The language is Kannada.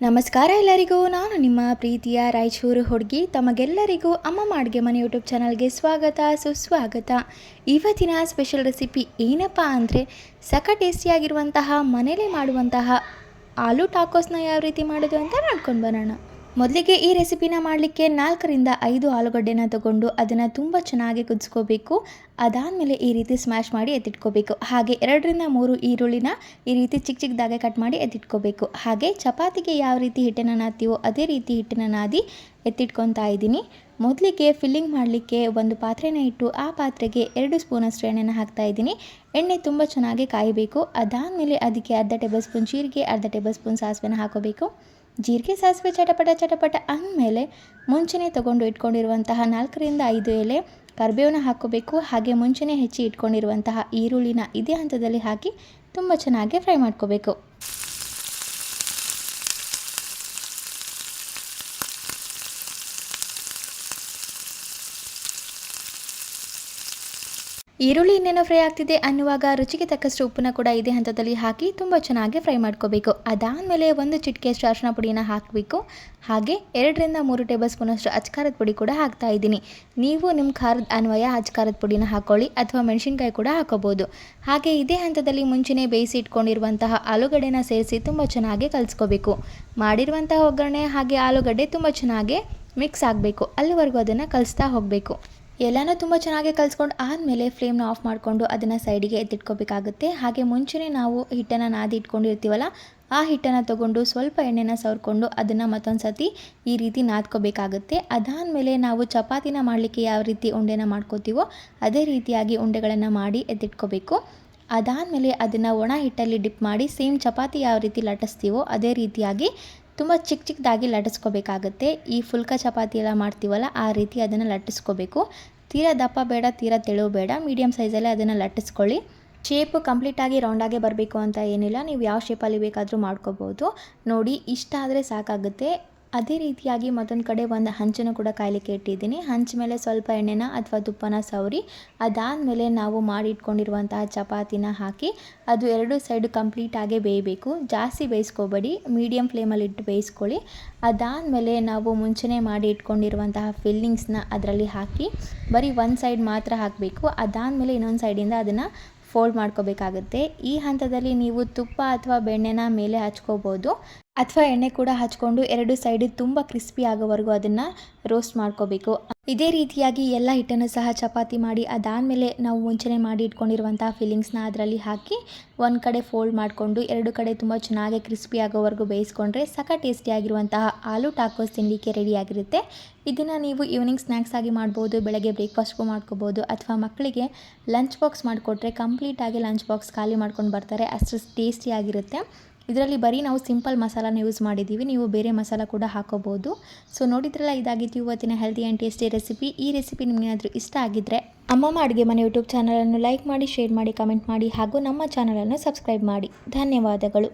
ನಮಸ್ಕಾರ ಎಲ್ಲರಿಗೂ. ನಾನು ನಿಮ್ಮ ಪ್ರೀತಿಯ ರಾಯಚೂರು ಹುಡುಗಿ. ತಮಗೆಲ್ಲರಿಗೂ ಅಮ್ಮಮ್ಮ ಅಡುಗೆ ಮನೆ ಯೂಟ್ಯೂಬ್ ಚಾನಲ್ಗೆ ಸ್ವಾಗತ ಸುಸ್ವಾಗತ. ಇವತ್ತಿನ ಸ್ಪೆಷಲ್ ರೆಸಿಪಿ ಏನಪ್ಪ ಅಂದರೆ ಸಖತ್ ಟೇಸ್ಟಿಯಾಗಿರುವಂತಹ ಮನೇಲಿ ಮಾಡುವಂತಹ ಆಲೂ ಟಾಕೋಸ್ನ ಯಾವ ರೀತಿ ಮಾಡೋದು ಅಂತ ನೋಡ್ಕೊಂಡು ಬರೋಣ. ಮೊದಲಿಗೆ ಈ ರೆಸಿಪಿನ ಮಾಡಲಿಕ್ಕೆ 4 ರಿಂದ 5 ಆಲೂಗಡ್ಡೆನ ತಗೊಂಡು ಅದನ್ನು ತುಂಬ ಚೆನ್ನಾಗಿ ಕುದಿಸ್ಕೋಬೇಕು. ಅದಾದಮೇಲೆ ಈ ರೀತಿ ಸ್ಮ್ಯಾಶ್ ಮಾಡಿ ಎತ್ತಿಟ್ಕೋಬೇಕು. ಹಾಗೆ 2 ರಿಂದ 3 ಈರುಳ್ಳಿನ ಈ ರೀತಿ ಚಿಕ್ಕ ಚಿಕ್ಕದಾಗೆ ಕಟ್ ಮಾಡಿ ಎತ್ತಿಟ್ಕೋಬೇಕು. ಹಾಗೆ ಚಪಾತಿಗೆ ಯಾವ ರೀತಿ ಹಿಟ್ಟನ್ನು ನಾದ್ತೀವೋ ಅದೇ ರೀತಿ ಹಿಟ್ಟನ್ನು ನಾದಿ ಎತ್ತಿಟ್ಕೊತಾ ಇದ್ದೀನಿ. ಮೊದಲಿಗೆ ಫಿಲ್ಲಿಂಗ್ ಮಾಡಲಿಕ್ಕೆ ಒಂದು ಪಾತ್ರೆನ ಇಟ್ಟು ಆ ಪಾತ್ರೆಗೆ 2 ಸ್ಪೂನಷ್ಟು ಎಣ್ಣೆನ ಹಾಕ್ತಾಯಿದ್ದೀನಿ. ಎಣ್ಣೆ ತುಂಬ ಚೆನ್ನಾಗಿ ಕಾಯಬೇಕು. ಅದಾದಮೇಲೆ ಅದಕ್ಕೆ ಅರ್ಧ ಟೇಬಲ್ ಸ್ಪೂನ್ ಜೀರಿಗೆ, ಅರ್ಧ ಟೇಬಲ್ ಸ್ಪೂನ್ ಸಾಸಿವೆನ ಹಾಕೋಬೇಕು. ಜೀರಿಗೆ ಸಾಸಿವೆ ಚಟಪಟ ಅಂದಮೇಲೆ ಮುಂಚೆನೇ ತೊಗೊಂಡು ಇಟ್ಕೊಂಡಿರುವಂತಹ 4 ರಿಂದ 5 ಎಲೆ ಕರಿಬೇವನ್ನ ಹಾಕೋಬೇಕು. ಹಾಗೆ ಮುಂಚೆನೇ ಹೆಚ್ಚಿ ಇಟ್ಕೊಂಡಿರುವಂತಹ ಈರುಳ್ಳಿನ ಇದೇ ಹಂತದಲ್ಲಿ ಹಾಕಿ ತುಂಬ ಚೆನ್ನಾಗಿ ಫ್ರೈ ಮಾಡ್ಕೋಬೇಕು. ಈರುಳ್ಳಿ ಇನ್ನೇನೋ ಫ್ರೈ ಆಗ್ತಿದೆ ಅನ್ನುವಾಗ ರುಚಿಗೆ ತಕ್ಕಷ್ಟು ಉಪ್ಪನ್ನ ಕೂಡ ಇದೇ ಹಂತದಲ್ಲಿ ಹಾಕಿ ತುಂಬ ಚೆನ್ನಾಗಿ ಫ್ರೈ ಮಾಡ್ಕೋಬೇಕು. ಅದಾದಮೇಲೆ 1 ಚಿಟಿಕೆಯಷ್ಟು ಅರಿಶಿನ ಪುಡಿನ ಹಾಕಬೇಕು. ಹಾಗೆ 2 ರಿಂದ 3 ಟೇಬಲ್ ಸ್ಪೂನಷ್ಟು ಅಚ್ಕಾರದ ಪುಡಿ ಕೂಡ ಹಾಕ್ತಾ ಇದ್ದೀನಿ. ನೀವು ನಿಮ್ಮ ಖಾರದ ಅನ್ವಯ ಅಚ್ಕಾರದ ಪುಡಿನ ಹಾಕ್ಕೊಳ್ಳಿ ಅಥವಾ ಮೆಣಸಿನ್ಕಾಯಿ ಕೂಡ ಹಾಕೋಬೋದು. ಹಾಗೆ ಇದೇ ಹಂತದಲ್ಲಿ ಮುಂಚೆನೇ ಬೇಯಿಸಿ ಇಟ್ಕೊಂಡಿರುವಂತಹ ಆಲೂಗಡ್ಡೆನ ಸೇರಿಸಿ ತುಂಬ ಚೆನ್ನಾಗಿ ಕಲಿಸ್ಕೋಬೇಕು. ಮಾಡಿರುವಂತಹ ಒಗ್ಗರಣೆ ಹಾಗೆ ಆಲೂಗಡ್ಡೆ ತುಂಬ ಚೆನ್ನಾಗಿ ಮಿಕ್ಸ್ ಆಗಬೇಕು. ಅಲ್ಲಿವರೆಗೂ ಅದನ್ನು ಕಲಿಸ್ತಾ ಹೋಗಬೇಕು. ಎಲ್ಲನೂ ತುಂಬ ಚೆನ್ನಾಗಿ ಕಲಿಸ್ಕೊಂಡು ಆದಮೇಲೆ ಫ್ಲೇಮ್ನ ಆಫ್ ಮಾಡಿಕೊಂಡು ಅದನ್ನು ಸೈಡಿಗೆ ಎತ್ತಿಟ್ಕೋಬೇಕಾಗುತ್ತೆ. ಹಾಗೆ ಮುಂಚೆನೇ ನಾವು ಹಿಟ್ಟನ್ನು ನಾದಿ ಇಟ್ಕೊಂಡಿರ್ತೀವಲ್ಲ, ಆ ಹಿಟ್ಟನ್ನು ತೊಗೊಂಡು ಸ್ವಲ್ಪ ಎಣ್ಣೆನ ಸವರ್ಕೊಂಡು ಅದನ್ನು ಮತ್ತೊಂದು ಸತಿ ಈ ರೀತಿ ನಾದ್ಕೋಬೇಕಾಗುತ್ತೆ. ಅದಾದಮೇಲೆ ನಾವು ಚಪಾತಿನ ಮಾಡಲಿಕ್ಕೆ ಯಾವ ರೀತಿ ಉಂಡೆನ ಮಾಡ್ಕೋತೀವೋ ಅದೇ ರೀತಿಯಾಗಿ ಉಂಡೆಗಳನ್ನು ಮಾಡಿ ಎತ್ತಿಟ್ಕೋಬೇಕು. ಅದಾದಮೇಲೆ ಅದನ್ನು ಒಣ ಹಿಟ್ಟಲ್ಲಿ ಡಿಪ್ ಮಾಡಿ ಸೇಮ್ ಚಪಾತಿ ಯಾವ ರೀತಿ ಲಟ್ಟಿಸ್ತೀವೋ ಅದೇ ರೀತಿಯಾಗಿ ತುಂಬ ಚಿಕ್ಕದಾಗಿ ಲಟ್ಟಿಸ್ಕೋಬೇಕಾಗತ್ತೆ. ಈ ಫುಲ್ಕ ಚಪಾತಿ ಎಲ್ಲ ಮಾಡ್ತೀವಲ್ಲ ಆ ರೀತಿ ಅದನ್ನು ಲಟ್ಟಿಸ್ಕೋಬೇಕು. ತೀರಾ ದಪ್ಪ ಬೇಡ, ತೀರಾ ತೆಳು ಬೇಡ, ಮೀಡಿಯಮ್ ಸೈಜಲ್ಲೇ ಅದನ್ನು ಲಟ್ಟಿಸ್ಕೊಳ್ಳಿ. ಶೇಪು ಕಂಪ್ಲೀಟಾಗಿ ರೌಂಡಾಗೆ ಬರಬೇಕು ಅಂತ ಏನಿಲ್ಲ, ನೀವು ಯಾವ ಶೇಪಲ್ಲಿ ಬೇಕಾದರೂ ಮಾಡ್ಕೋಬೋದು. ನೋಡಿ, ಇಷ್ಟ ಆದರೆ ಸಾಕಾಗುತ್ತೆ. ಅದೇ ರೀತಿಯಾಗಿ ಮತ್ತೊಂದು ಕಡೆ ಒಂದು ಹಂಚನ್ನು ಕೂಡ ಕಾಯಲಿಕ್ಕೆ ಇಟ್ಟಿದ್ದೀನಿ. ಹಂಚ ಮೇಲೆ ಸ್ವಲ್ಪ ಎಣ್ಣೆನ ಅಥವಾ ತುಪ್ಪನ ಸವರಿ ಅದಾದಮೇಲೆ ನಾವು ಮಾಡಿ ಇಟ್ಕೊಂಡಿರುವಂತಹ ಚಪಾತಿನ ಹಾಕಿ ಅದು 2 ಸೈಡು ಕಂಪ್ಲೀಟಾಗಿ ಬೇಯಬೇಕು. ಜಾಸ್ತಿ ಬೇಯಿಸ್ಕೋಬೇಡಿ, ಮೀಡಿಯಮ್ ಫ್ಲೇಮಲ್ಲಿ ಇಟ್ಟು ಬೇಯಿಸ್ಕೊಳ್ಳಿ. ಅದಾದಮೇಲೆ ನಾವು ಮುಂಚೆನೇ ಮಾಡಿ ಇಟ್ಕೊಂಡಿರುವಂತಹ ಫಿಲ್ಲಿಂಗ್ಸ್ನ ಅದರಲ್ಲಿ ಹಾಕಿ ಬರೀ ಒಂದು ಸೈಡ್ ಮಾತ್ರ ಹಾಕಬೇಕು. ಅದಾದಮೇಲೆ ಇನ್ನೊಂದು ಸೈಡಿಂದ ಅದನ್ನು ಫೋಲ್ಡ್ ಮಾಡ್ಕೋಬೇಕಾಗುತ್ತೆ. ಈ ಹಂತದಲ್ಲಿ ನೀವು ತುಪ್ಪ ಅಥವಾ ಬೆಣ್ಣೆನ ಮೇಲೆ ಹಚ್ಕೋಬೋದು ಅಥವಾ ಎಣ್ಣೆ ಕೂಡ ಹಚ್ಕೊಂಡು 2 ಸೈಡು ತುಂಬ ಕ್ರಿಸ್ಪಿ ಆಗೋವರೆಗೂ ಅದನ್ನು ರೋಸ್ಟ್ ಮಾಡ್ಕೋಬೇಕು. ಇದೇ ರೀತಿಯಾಗಿ ಎಲ್ಲ ಹಿಟ್ಟನ್ನು ಸಹ ಚಪಾತಿ ಮಾಡಿ ಅದಾದಮೇಲೆ ನಾವು ಮುಂಚೆನೇ ಮಾಡಿ ಇಟ್ಕೊಂಡಿರುವಂತಹ ಫಿಲ್ಲಿಂಗ್ಸ್ನ ಅದರಲ್ಲಿ ಹಾಕಿ ಒಂದು ಕಡೆ ಫೋಲ್ಡ್ ಮಾಡಿಕೊಂಡು 2 ಕಡೆ ತುಂಬ ಚೆನ್ನಾಗಿ ಕ್ರಿಸ್ಪಿ ಆಗೋವರೆಗೂ ಬೇಯಿಸ್ಕೊಂಡ್ರೆ ಸಖತ್ ಟೇಸ್ಟಿಯಾಗಿರುವಂತಹ ಆಲೂ ಟಾಕೋಸ್ ತಿನ್ನಲಿಕ್ಕೆ ರೆಡಿಯಾಗಿರುತ್ತೆ. ಇದನ್ನು ನೀವು ಈವ್ನಿಂಗ್ ಸ್ನ್ಯಾಕ್ಸ್ ಆಗಿ ಮಾಡ್ಬೋದು, ಬೆಳಗ್ಗೆ ಬ್ರೇಕ್ಫಾಸ್ಟ್ಗೂ ಮಾಡ್ಕೋಬೋದು ಅಥವಾ ಮಕ್ಕಳಿಗೆ ಲಂಚ್ ಬಾಕ್ಸ್ ಮಾಡಿಕೊಟ್ರೆ ಕಂಪ್ಲೀಟಾಗಿ ಲಂಚ್ ಬಾಕ್ಸ್ ಖಾಲಿ ಮಾಡ್ಕೊಂಡು ಬರ್ತಾರೆ, ಅಷ್ಟು ಟೇಸ್ಟಿಯಾಗಿರುತ್ತೆ. ಇದರಲ್ಲಿ ಬರೀ ನಾವು ಸಿಂಪಲ್ ಮಸಾಲಾನ ಯೂಸ್ ಮಾಡಿದ್ದೀವಿ, ನೀವು ಬೇರೆ ಮಸಾಲ ಕೂಡ ಹಾಕೋಬೋದು. ಸೊ ನೋಡಿದ್ರಲ್ಲ, ಇದಾಗಿತ್ತು ಇವತ್ತಿನ ಹೆಲ್ದಿ ಆ್ಯಂಡ್ ಟೇಸ್ಟಿ ರೆಸಿಪಿ. ಈ ರೆಸಿಪಿ ನಿಮಗೇನಾದರೂ ಇಷ್ಟ ಆಗಿದ್ದರೆ ಅಮ್ಮಮ್ಮ ಅಡುಗೆ ಮನೆ ಯೂಟ್ಯೂಬ್ ಚಾನಲನ್ನು ಲೈಕ್ ಮಾಡಿ, ಶೇರ್ ಮಾಡಿ, ಕಮೆಂಟ್ ಮಾಡಿ ಹಾಗೂ ನಮ್ಮ ಚಾನಲನ್ನು ಸಬ್ಸ್ಕ್ರೈಬ್ ಮಾಡಿ. ಧನ್ಯವಾದಗಳು.